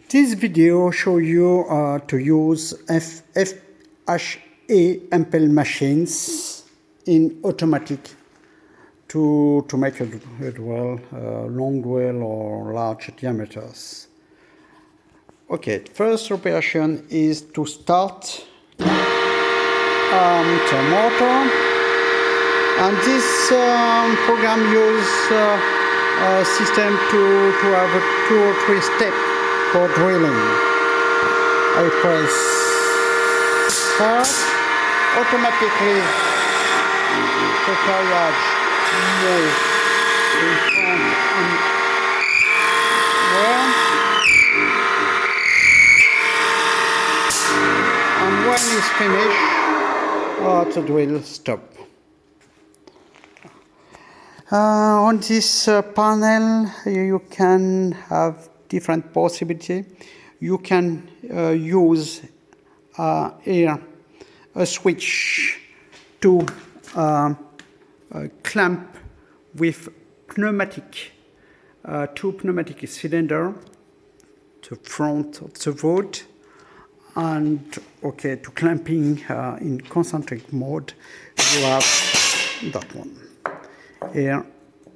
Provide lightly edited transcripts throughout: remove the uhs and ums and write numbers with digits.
This video shows you to use FHA Hempel machines in automatic to make a dwell, long dwell or large diameters. Okay, first operation is to start the motor, and this program uses a system to have a 2 or 3 steps for drilling. I press start, automatically the carriage moves in front and well, and when it's finished, the drill stop. On this panel you can have different possibility. You can use here a switch to clamp with pneumatic, 2 pneumatic cylinder to front of the wood, and okay, to clamping in concentric mode you have that one. Here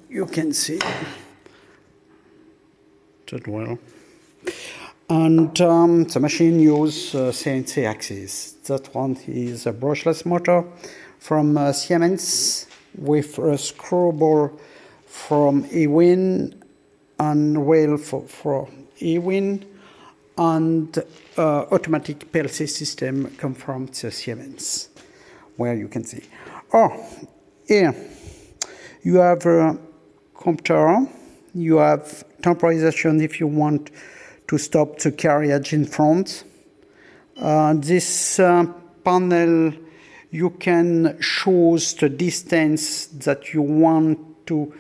you can see that well. And the machine uses CNC axis. That one is a brushless motor from Siemens with a screwball from Ewin and rail for Ewin, and automatic PLC system come from the Siemens, where you can see. Oh, here you have a computer. You have temporization if you want to stop the carriage in front. This panel, you can choose the distance that you want to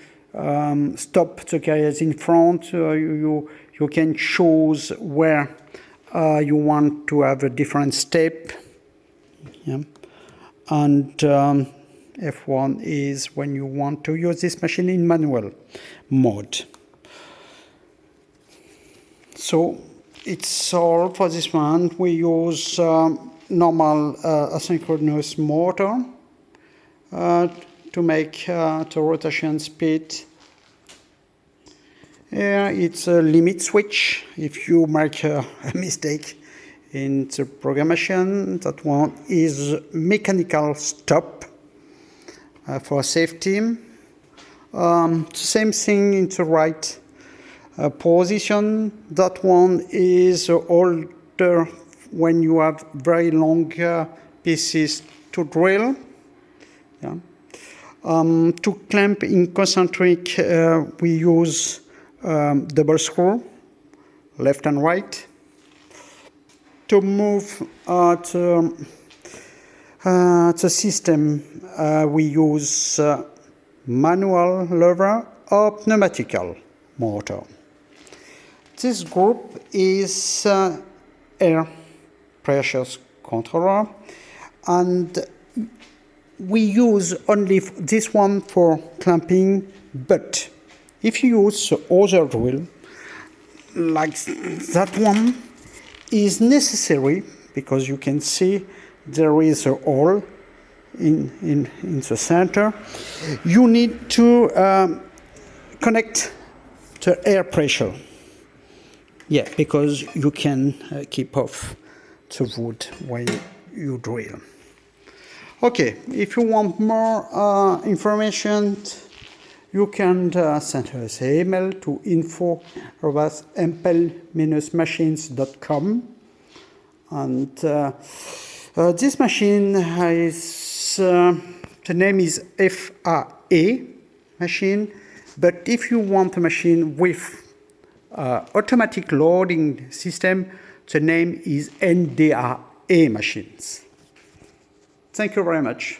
stop the carriage in front. You can choose where you want to have a different step. Yeah. And F1 is when you want to use this machine in manual mode. So it's all for this one. We use normal asynchronous motor to make the rotation speed. Here it's a limit switch. If you make a mistake in the programmation, that one is mechanical stop for safety. Same thing in the right position. That one is older when you have very long pieces to drill. Yeah. To clamp in concentric, we use double screw, left and right. To move the system, we use manual lever or pneumatical motor. This group is air pressure controller, and we use only this one for clamping, but if you use the other drill, like that one, is necessary because you can see there is a hole in the center. You need to connect the air pressure. Yeah, because you can keep off the wood when you drill. Okay, if you want more information, you can send us an email to info@hempel-machines.com. And this machine is, the name is FHA machine, but if you want a machine with automatic loading system, the name is NDAA machines. Thank you very much.